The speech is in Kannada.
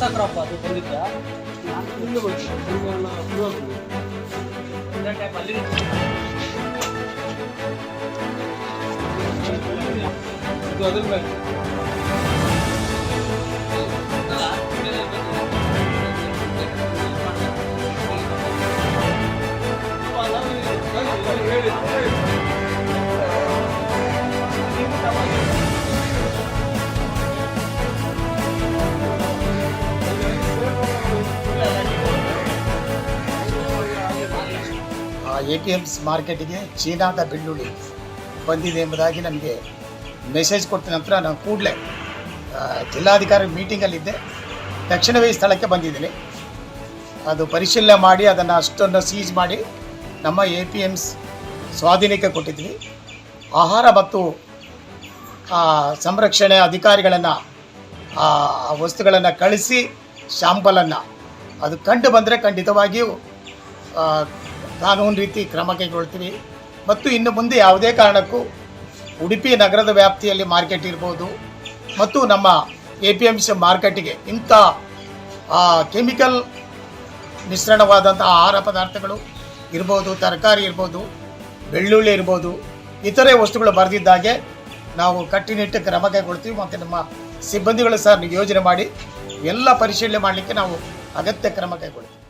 ಹೊಸ ಕ್ರಾಪ್ ಅದು ಬಂದಿದ್ದ ಅದ್ರ ಮೇಲೆ APMs ಮಾರ್ಕೆಟಿಗೆ ಚೀನಾದ ಬೆಳ್ಳುಳ್ಳಿ ಬಂದಿದೆ ಎಂಬುದಾಗಿ ನನಗೆ ಮೆಸೇಜ್ ಕೊಟ್ಟ ನಂತರ ನಾನು ಕೂಡಲೇ ಜಿಲ್ಲಾಧಿಕಾರಿ ಮೀಟಿಂಗಲ್ಲಿದ್ದೆ. ತಕ್ಷಣವೇ ಈ ಸ್ಥಳಕ್ಕೆ ಬಂದಿದ್ದೀನಿ. ಅದು ಪರಿಶೀಲನೆ ಮಾಡಿ ಅದನ್ನು ಅಷ್ಟನ್ನು ಸೀಜ್ ಮಾಡಿ ನಮ್ಮ APMs ಸ್ವಾಧೀನಕ್ಕೆ ಕೊಟ್ಟಿದ್ವಿ. ಆಹಾರ ಮತ್ತು ಸಂರಕ್ಷಣೆ ಅಧಿಕಾರಿಗಳನ್ನು ಆ ವಸ್ತುಗಳನ್ನು ಕಳಿಸಿ ಶಾಂಪಲನ್ನು ಅದು ಕಂಡು ಬಂದರೆ ಖಂಡಿತವಾಗಿಯೂ ಕಾನೂನು ರೀತಿ ಕ್ರಮ ಕೈಗೊಳ್ತೀವಿ. ಮತ್ತು ಇನ್ನು ಮುಂದೆ ಯಾವುದೇ ಕಾರಣಕ್ಕೂ ಉಡುಪಿ ನಗರದ ವ್ಯಾಪ್ತಿಯಲ್ಲಿ ಮಾರ್ಕೆಟ್ ಇರ್ಬೋದು ಮತ್ತು ನಮ್ಮ APMs ಮಾರ್ಕೆಟಿಗೆ ಇಂಥ ಕೆಮಿಕಲ್ ಮಿಶ್ರಣವಾದಂಥ ಆಹಾರ ಪದಾರ್ಥಗಳು ಇರ್ಬೋದು, ತರಕಾರಿ ಇರ್ಬೋದು, ಬೆಳ್ಳುಳ್ಳಿ ಇರ್ಬೋದು, ಇತರೆ ವಸ್ತುಗಳು ಬರೆದಿದ್ದಾಗೆ ನಾವು ಕಟ್ಟುನಿಟ್ಟು ಕ್ರಮ ಕೈಗೊಳ್ತೀವಿ. ಮತ್ತು ನಮ್ಮ ಸಿಬ್ಬಂದಿಗಳು ಸಹ ಯೋಜನೆ ಮಾಡಿ ಎಲ್ಲ ಪರಿಶೀಲನೆ ಮಾಡಲಿಕ್ಕೆ ನಾವು ಅಗತ್ಯ ಕ್ರಮ ಕೈಗೊಳ್ತೀವಿ.